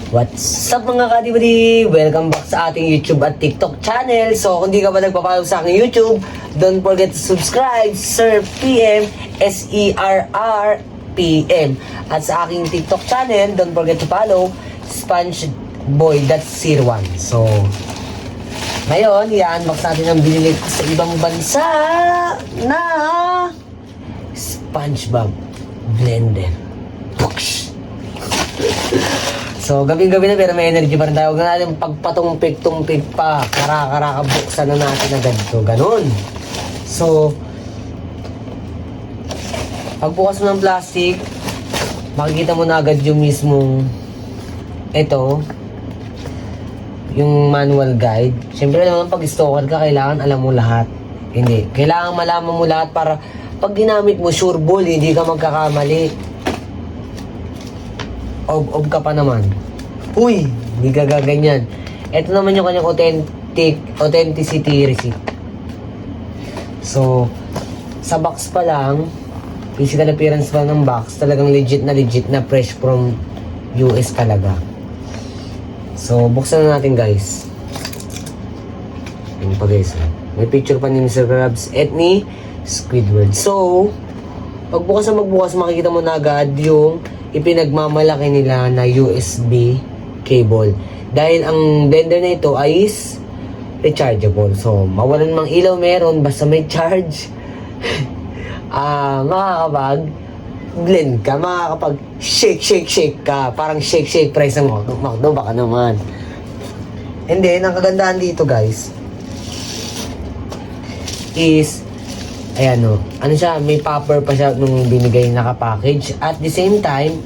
What's up mga kadibadi? Welcome back sa ating YouTube at TikTok channel. So kung di ka pa nagpa-follow sa aking YouTube, don't forget to subscribe, Sir PM, SERR PM. At sa aking TikTok channel, don't forget to follow SpongeBoy, that's Sir 1. So ngayon, i-unbox natin ang binili ko sa ibang bansa na SpongeBob Blender. Books! So, gabi-gabi na pero may energy pa rin tayo. Huwag na natin pagpatumpik-tumpik pa. Kara-kara buksan na natin agad ito. Ganun. So, pagbukas mo ng plastic, makikita mo na agad yung mismong ito, yung manual guide. Siyempre naman pag stalker ka, kailangan alam mo lahat. Hindi. Kailangan malaman mo lahat para pag ginamit mo, sure ball, hindi ka magkakamali. Ob ka pa naman. Uy, hindi ka gaganyan. Ito naman yung kanyang authenticity receipt. So, sa box pa lang, physical appearance pa ng box, talagang legit na fresh from US talaga. So, buksan na natin guys. Yung pa guys. May picture pa ni Mr. Krabs at ni Squidward. So, pagbukas na magbukas, makikita mo na agad yung ipinagmamalaki nila na USB cable. Dahil ang blender na ito ay rechargeable. So, mawalan mang ilaw meron, basta may charge, makakapag blend ka, makakapag shake ka. Parang shake price ng McDo, baka naman. And then, ang kagandahan dito guys, is ayan o, ano siya, may popper pa siya nung binigay naka-package. At the same time,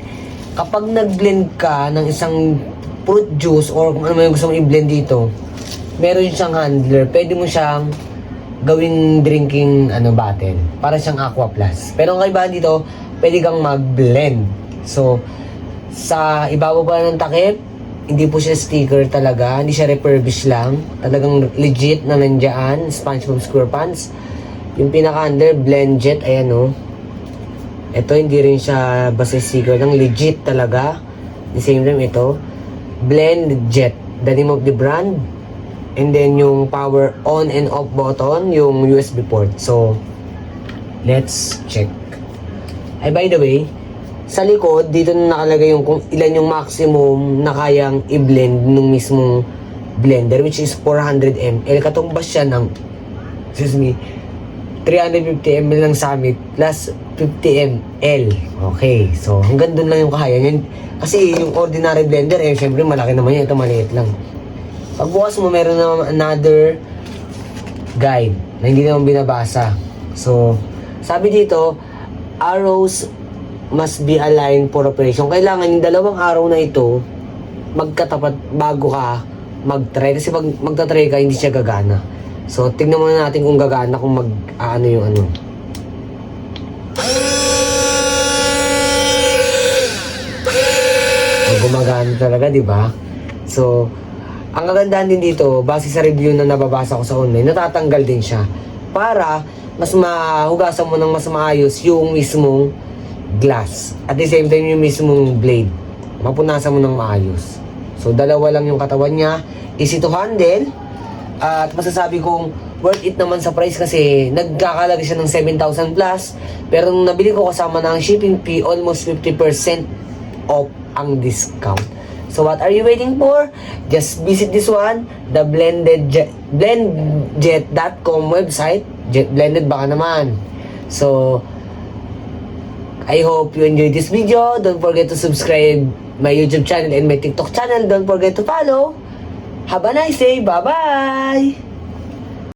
kapag nag-blend ka ng isang fruit juice or kung ano man yung gusto mong i-blend dito, meron siyang handler. Pwede mo siyang gawing drinking bottle. Para siyang Aqua Plus. Pero ang kaibahan dito, pwede kang mag-blend. So, sa ibabaw pa ng takip, hindi po siya sticker talaga. Hindi siya refurbished lang. Talagang legit na nandiyan. SpongeBob SquarePants. Yung pinaka-under, Blend Jet, ayan o. Ito, hindi rin siya basta sticker lang. Legit talaga. The same time, ito. Blend Jet, the name of the brand. And then, yung power on and off button, yung USB port. So, let's check. Ay, by the way, sa likod, dito na nakalagay yung kung ilan yung maximum na kayang i-blend nung mismong blender, which is 400 ml. Katumbas siya ng, 350 ml ng Summit plus 50 ml. Okay, so hanggang doon lang yung kaya niyan. Kasi yung ordinary blender, syempre malaki naman yan. Ito maliit lang. Pagbukas mo, meron naman another guide na hindi naman binabasa. So, sabi dito, arrows must be aligned for operation. Kailangan yung dalawang arrow na ito magkatapat bago ka mag-try. Kasi pag magta-try ka, hindi siya gagana. So, tignan muna natin kung gagana, kung mag-ano yung ano. Gumagana talaga, di ba? So, ang kagandahan din dito, base sa review na nababasa ko sa online, natatanggal din siya. Para mas mahugasan mo ng mas maayos yung mismong glass. At the same time, yung mismong blade. Mapunasan mo ng maayos. So, dalawa lang yung katawan niya. Easy to handle. At masasabi kong worth it naman sa price kasi nagkakalagay siya ng 7,000 plus. Pero nung nabili ko kasama ng shipping fee, almost 50% off ang discount. So what are you waiting for? Just visit this one, the blendjet.com website. Jet blended baka naman. So, I hope you enjoyed this video. Don't forget to subscribe my YouTube channel and my TikTok channel. Don't forget to follow. Have a nice day. Bye-bye!